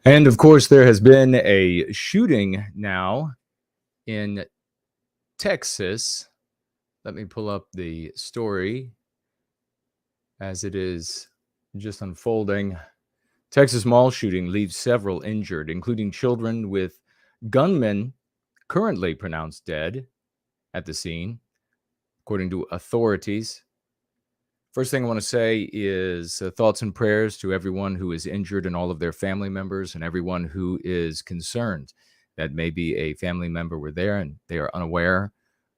And of course, there has been a shooting now in Texas. Let me pull up the story as it is just unfolding. Texas mall shooting leaves several injured, including children, with gunmen currently pronounced dead at the scene, according to authorities. First thing I want to say is thoughts and prayers to everyone who is injured and all of their family members, and everyone who is concerned that maybe a family member were there and they are unaware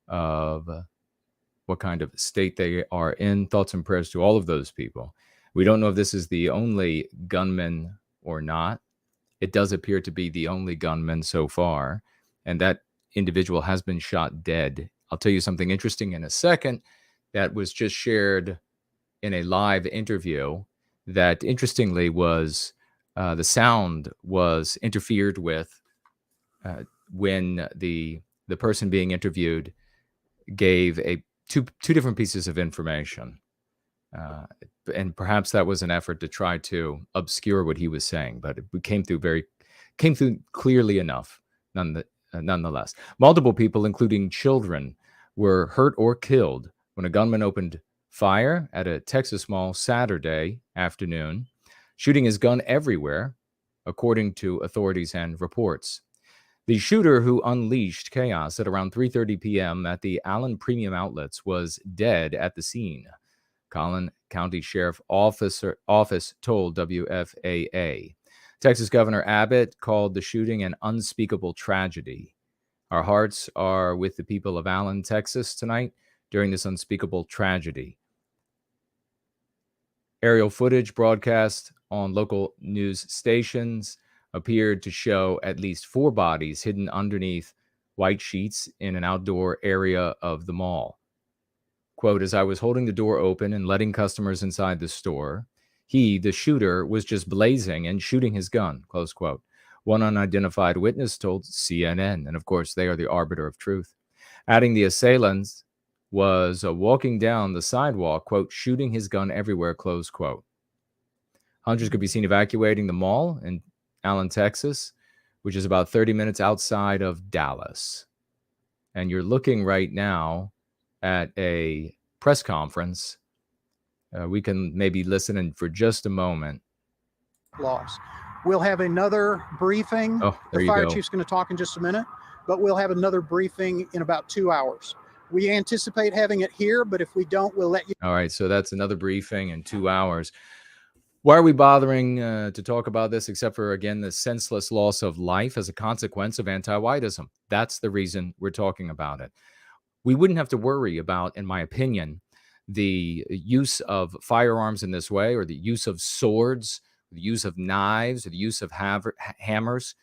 of what kind of state they are in. Thoughts and prayers to all of those people. We don't know if this is the only gunman or not. It does appear to be the only gunman so far, and that individual has been shot dead. I'll tell you something interesting in a second that was just shared in a live interview that, interestingly, was the sound was interfered with when the person being interviewed gave two different pieces of information, and perhaps that was an effort to try to obscure what he was saying, but it came through clearly enough. Nonetheless, multiple people, including children, were hurt or killed when a gunman opened fire at a Texas mall Saturday afternoon, shooting his gun everywhere, according to authorities and reports. The shooter, who unleashed chaos at around 3:30 p.m. at the Allen Premium Outlets, was dead at the scene, Collin County Sheriff Office told WFAA. Texas Governor Abbott called the shooting an unspeakable tragedy. Our hearts are with the people of Allen, Texas tonight during this unspeakable tragedy. Aerial footage broadcast on local news stations appeared to show at least 4 bodies hidden underneath white sheets in an outdoor area of the mall. Quote, as I was holding the door open and letting customers inside the store, he, the shooter, was just blazing and shooting his gun, close quote. One unidentified witness told CNN, and of course they are the arbiter of truth, adding the assailant was walking down the sidewalk, quote, shooting his gun everywhere, close quote. Hundreds could be seen evacuating the mall in Allen, Texas, which is about 30 minutes outside of Dallas. And you're looking right now at a press conference. We can maybe listen in for just a moment. Loss. We'll have another briefing. Oh, there the you fire go. chief's going to talk in just a minute, but we'll have another briefing in about 2 hours. We anticipate having it here, but if we don't, we'll let you. All right, so that's another briefing in 2 hours. Why are we bothering to talk about this except for, again, the senseless loss of life as a consequence of anti-whiteism? That's the reason we're talking about it. We wouldn't have to worry about, in my opinion, the use of firearms in this way, or the use of swords, the use of knives, or the use of hammers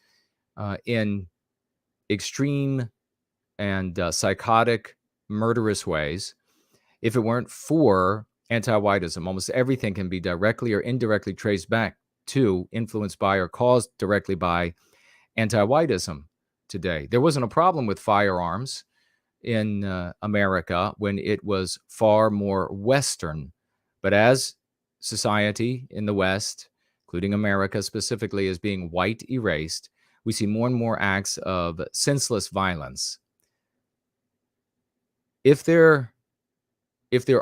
in extreme and psychotic, murderous ways, if it weren't for anti-whiteism. Almost everything can be directly or indirectly traced back to, influenced by, or caused directly by anti-whiteism today. There wasn't a problem with firearms in America when it was far more Western. But as society in the West, including America specifically, is being white erased, we see more and more acts of senseless violence. If there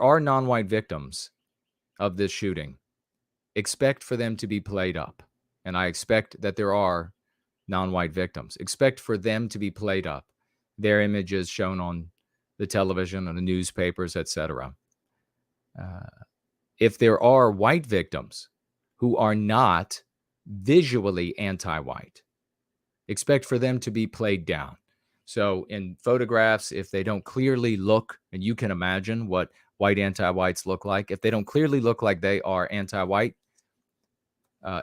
are non-white victims of this shooting, expect for them to be played up. And I expect that there are non-white victims. Expect for them to be played up. Their images shown on the television, on the newspapers, etc. If there are white victims who are not visually anti-white, expect for them to be played down. So in photographs, if they don't clearly look, and you can imagine what white anti-whites look like, if they don't clearly look like they are anti-white,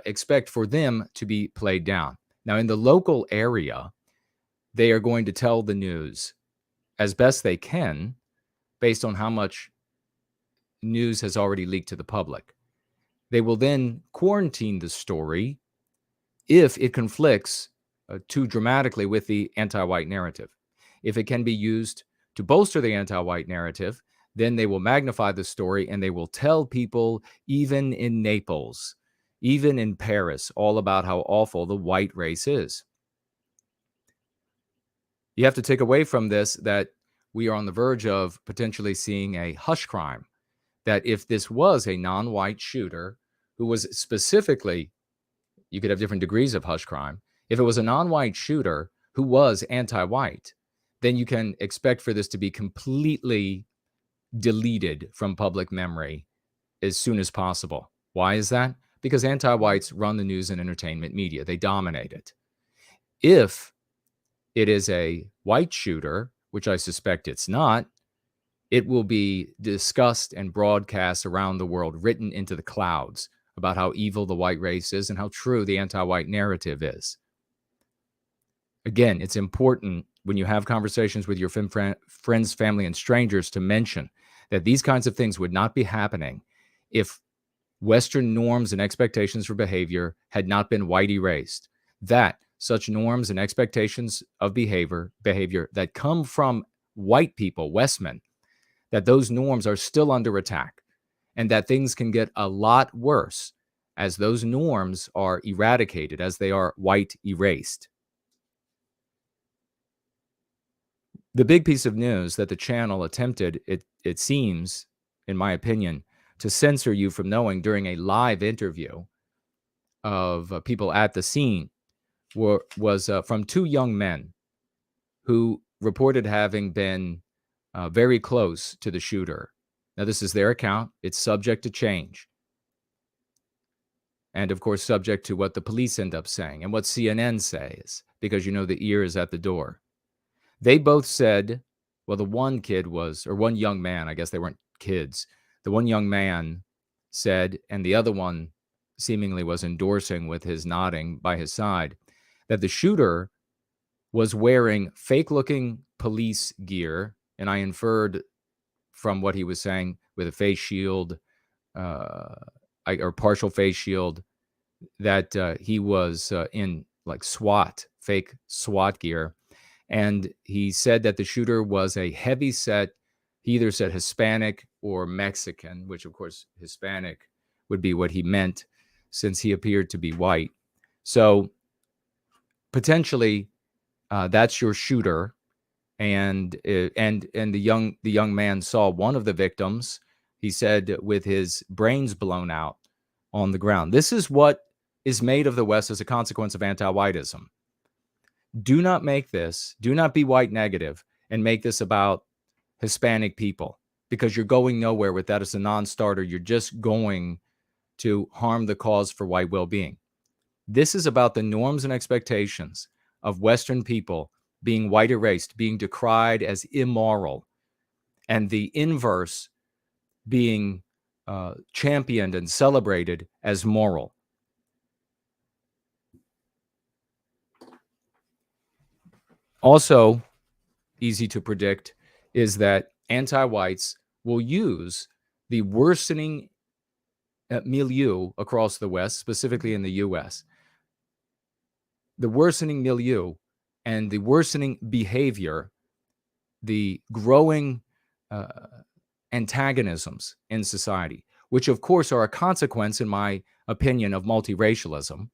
expect for them to be played down. Now, in the local area, they are going to tell the news as best they can based on how much news has already leaked to the public. They will then quarantine the story if it conflicts too dramatically with the anti-white narrative. If it can be used to bolster the anti-white narrative, then they will magnify the story and they will tell people, even in Naples, even in Paris, all about how awful the white race is. You have to take away from this that we are on the verge of potentially seeing a hush crime, that if this was a non-white shooter who was specifically, you could have different degrees of hush crime. If it was a non-white shooter who was anti-white, then you can expect for this to be completely deleted from public memory as soon as possible. Why is that? Because anti-whites run the news and entertainment media. They dominate it. If it is a white shooter, which I suspect it's not, it will be discussed and broadcast around the world, written into the clouds about how evil the white race is and how true the anti-white narrative is. Again, it's important when you have conversations with your friends, family, and strangers to mention that these kinds of things would not be happening if Western norms and expectations for behavior had not been white erased. That such norms and expectations of behavior that come from white people, Westmen, that those norms are still under attack, and that things can get a lot worse as those norms are eradicated, as they are white erased. The big piece of news that the channel attempted, it seems, in my opinion, to censor you from knowing during a live interview of people at the scene was from two young men who reported having been very close to the shooter. Now, this is their account. It's subject to change. And, of course, subject to what the police end up saying and what CNN says, because, you know, the ear is at the door. They both said, well, the one kid was, or one young man, I guess they weren't kids. The one young man said, and the other one seemingly was endorsing with his nodding by his side, that the shooter was wearing fake-looking police gear, and I inferred from what he was saying with a face shield or partial face shield that he was in like fake SWAT gear. And he said that the shooter was a heavy set, he either said Hispanic or Mexican, which of course Hispanic would be what he meant since he appeared to be white. So potentially that's your shooter. And the young man saw one of the victims, he said, with his brains blown out on the ground. This is what is made of the West as a consequence of anti-whiteism. Do not be white negative and make this about Hispanic people, because you're going nowhere with that as a non-starter. You're just going to harm the cause for white well-being. This is about the norms and expectations of Western people being white erased, being decried as immoral, and the inverse being championed and celebrated as moral. Also, easy to predict is that anti-whites will use the worsening milieu across the West, specifically in the U.S., the worsening milieu and the worsening behavior, the growing antagonisms in society, which of course are a consequence, in my opinion, of multiracialism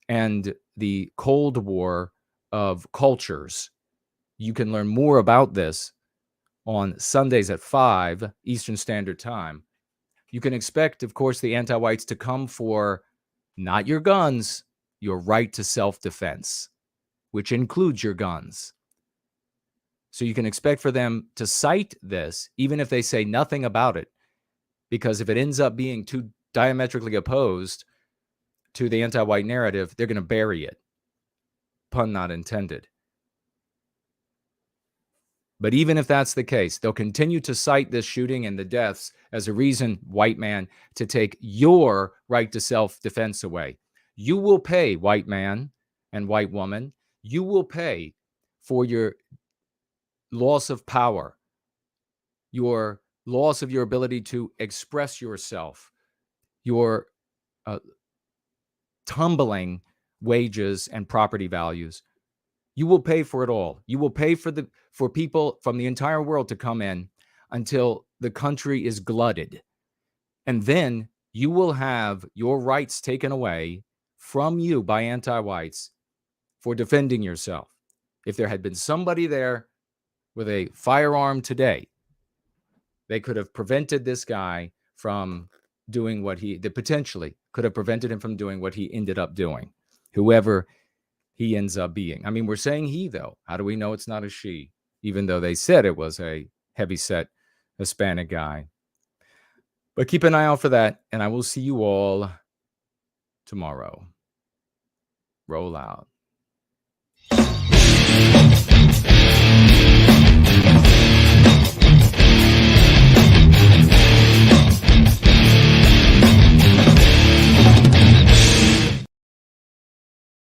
and the Cold War of cultures. You can learn more about this on Sundays at 5 Eastern Standard Time. You can expect, of course, the anti-whites to come for not your guns, your right to self-defense, which includes your guns. So you can expect for them to cite this, even if they say nothing about it, because if it ends up being too diametrically opposed to the anti-white narrative, they're going to bury it. Pun not intended. But even if that's the case, they'll continue to cite this shooting and the deaths as a reason, white man, to take your right to self-defense away. You will pay, white man and white woman. You will pay for your loss of power, your loss of your ability to express yourself, your tumbling wages and property values. You will pay for it all. You will pay for people from the entire world to come in until the country is glutted. And then you will have your rights taken away from you by anti-whites for defending yourself. If there had been somebody there with a firearm today, they could have prevented this guy from doing what potentially could have prevented him from doing what he ended up doing, whoever he ends up being. I mean, we're saying he, though. How do we know it's not a she, even though they said it was a heavyset Hispanic guy? But keep an eye out for that, and I will see you all tomorrow. Roll out.